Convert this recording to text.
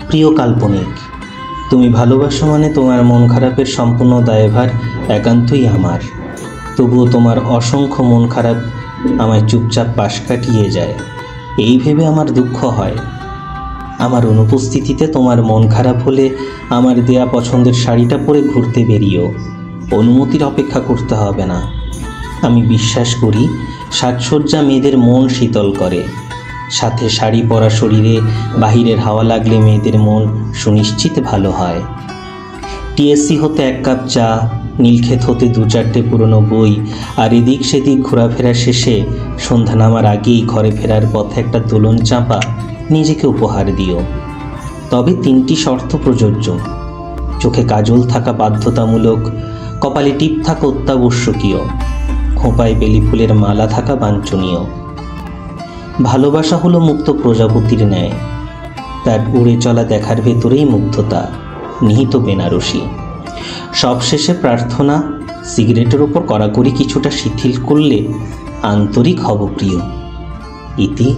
প্রিয় কাল্পনিক, তুমি ভালোবাসো মানে তোমার মন খারাপের সম্পূর্ণ দায়ভার একান্তই আমার। তবুও তোমার অসংখ্য মন খারাপ আমায় চুপচাপ পাশ কাটিয়ে যায়। এই ভেবে আমার দুঃখ হয়, আমার অনুপস্থিতিতে তোমার মন খারাপ হলে আমার দেয়া পছন্দের শাড়িটা পরে ঘুরতে বেরিও। অনুমতির অপেক্ষা করতে হবে না। আমি বিশ্বাস করি সাজসজ্জা মেয়েদের মন শীতল করে, সাথে শাড়ি পরা শরীরে বাহিরের হাওয়া লাগলে মেয়েদের মন সুনিশ্চিত ভালো হয়। টিএসসি হতে 1 কাপ চা, নীলক্ষেত হতে 2-4টে পুরনো বই, আর এদিক সেদিক ঘোরাফেরা শেষে সন্ধ্যা নামার আগেই ঘরে ফেরার পথে একটা দোলন চাঁপা নিজেকে উপহার দিও। তবে 3টি শর্ত প্রযোজ্য। চোখে কাজল থাকা বাধ্যতামূলক, কপালে টিপ থাকা অত্যাবশ্যকীয়, খোঁপায় বেলি ফুলের মালা থাকা বাঞ্ছনীয়। ভালোবাসা হলো মুক্ত প্রজাপতির ন্যায়, তার উড়ে চলা দেখার ভেতরেই মুগ্ধতা নিহিত বেনারসি। সবশেষে প্রার্থনা, সিগারেটের ওপর কড়াকড়ি কিছুটা শিথিল করলে আন্তরিক হব প্রিয়। ইতি।